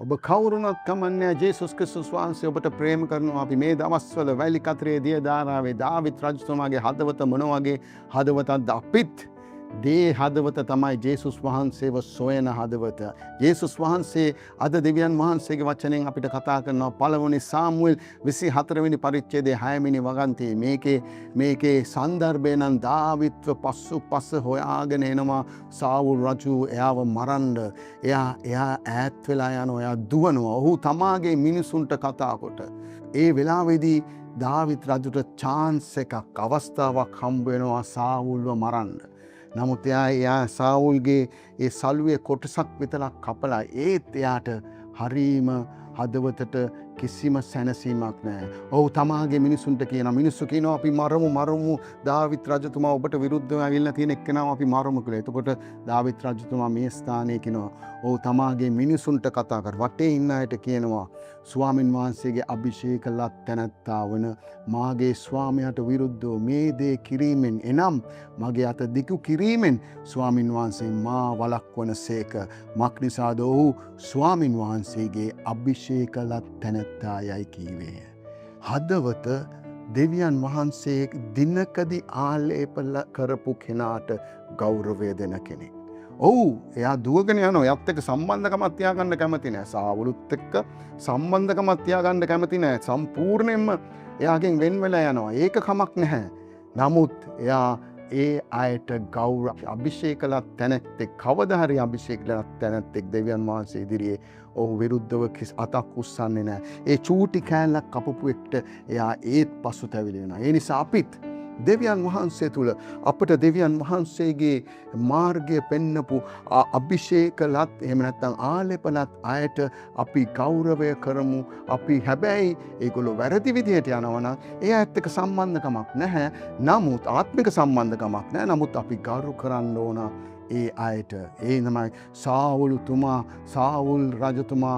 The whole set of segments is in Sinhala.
ඔබ කවුරුනත් කමන්නේ ජේසුස් ක්‍රිස්තුස් වහන්සේ ඔබට ප්‍රේම කරනවා. අපි මේ දවස්වල වැලි කතරේ දිය දාරාවේ දාවිත් රජතුමාගේ හදවත මොන වගේ හදවතක්ද? අපිත් දේ හදවත තමයි ජේසුස් වහන්සේව සොයන හදවත. ජේසුස් වහන්සේ අද දෙවියන් වහන්සේගේ වචනයෙන් අපිට කතා කරනවා. පළවෙනි සාමුවෙල් 24 වෙනි පරිච්ඡේදයේ 6 වෙනි වගන්තියේ මේකේ සන්දර්භය නම් දාවිත්ව පස්ස හොයාගෙන එනවා සාවුල් රජු එයාව මරන්න. එයා ඈත් වෙලා යනවා. එයා දුවනවා. ඔහු තමාගේ මිනිසුන්ට කතා කොට. ඒ වෙලාවේදී දාවිත් රජුට chance එකක් අවස්ථාවක් හම්බ වෙනවා සාවුල්ව මරන්න. නමුත් එයා සාවුල්ගේ ඒ සලුවේ කොටසක් විතරක් කපලා ඒත් එයාට හරීම හදවතට කිසිම සැනසීමක් නැහැ. ඔහු තමාගේ මිනිසුන්ට කියනවා. මිනිස්සු කියනවා අපි මරමු දාවිත් රජතුමා ඔබට විරුද්ධව ඇවිල්ලා තියෙන එක්කෙනාව අපි මරමු කියලා. එතකොට දාවිත් රජතුමා මේ ස්ථානයේ කියනවා ඔහු තමාගේ මිනිසුන්ට කතා කර වටේ ඉන්න අයට කියනවා ස්වාමින් වහන්සේගේ අභිෂේක ලත් තැනැත්තා වන මාගේ ස්වාමියාට විරුද්ධව මේ දේ කිරීමෙන් එනම් මගේ අත දිගු කිරීමෙන් ස්වාමින් වහන්සේ මා වළක්වන සේක. මක් නිසාද ඔහු ස්වාමින් වහන්සේගේ අභිෂේක ලත් තැනැත්තා යයි කීවේය. හදවත දෙවියන් වහන්සේ දිනකදී ආලේපල කරපු කෙනාට ගෞරවය දෙන කෙනෙක්. ඔව් එයා දුවගෙන යනවා. එයත් එක්ක සම්බන්ධකමක් තියාගන්න කැමති නැහැ. සාවුලුත් එක්ක සම්බන්ධකමක් තියාගන්න කැමති නැහැ. සම්පූර්ණයෙන්ම එයාගෙන් වෙන් වෙලා යනවා. ඒක කමක් නැහැ. නමුත් එයා ඒ අයට අභිෂේකලත් තැනැත්තෙක් කවදා හරි අභිෂේකලත් තැනැත්තෙක් දෙවියන් වහන්සේ ඉදිරියේ ඔහු විරුද්ධව අතක් උස්සන්නේ නැහැ. ඒ චූටි කෑල්ලක් කපපු එක්ට එයා ඒත් පසුතැවිලි වෙනවා. ඒ නිසා අපිත් දෙවියන් වහන්සේ තුල අපට දෙවියන් වහන්සේගේ මාර්ගය පෙන්නපු අභිෂේකලත් එහෙම නැත්නම් ආලේපලත් අයට අපි ගෞරවය කරමු. අපි හැබැයි ඒගොල්ලෝ වැරදි විදිහට යනවා නම් ඒ ඇත්ත එක්ක සම්බන්ධකමක් නැහැ. නමුත් ආත්මික සම්බන්ධකමක් නැහැ. නමුත් අපි ගෞරව කරන්න ඕන ඒ අයට. ඒ තමයි සාවුල් රජතුමා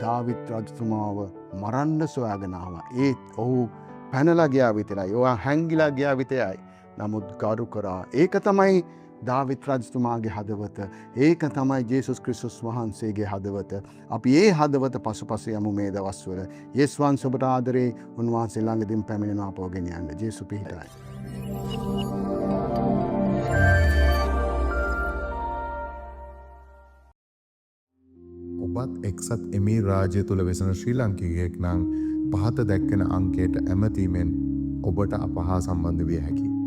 දාවිත් රජතුමාව මරන්න සොයාගෙන ආවා. ඒත් ඔහු පැනලා ගියා විතරයි. ඔයා හැංගිලා ගියා විතරයි. නමුත් ගරු කරා. ඒක තමයි දාවිත් රජතුමාගේ හදවත. ඒක තමයි ජේසුස් ක්‍රිස්තුස් වහන්සේගේ හදවත. අපි ඒ හදවත පසුපස යමු මේ දවස්වල. යේසුස් වහන්සේ ඔබට ආදරේ උන්වහන්සේ ළඟදීම පැමිණෙනවා අපව ගෙන යන්න. ජේසු පිහිටයි. ඔබත් එක්සත් එමීර් රාජ්‍ය තුල වෙසෙන ශ්‍රී ලාංකිකයෙක් නම් පහත දැක්කෙන අංකයට ඇමතීමෙන් ඔබට අප හා සම්බන්ධ විය හැකියි.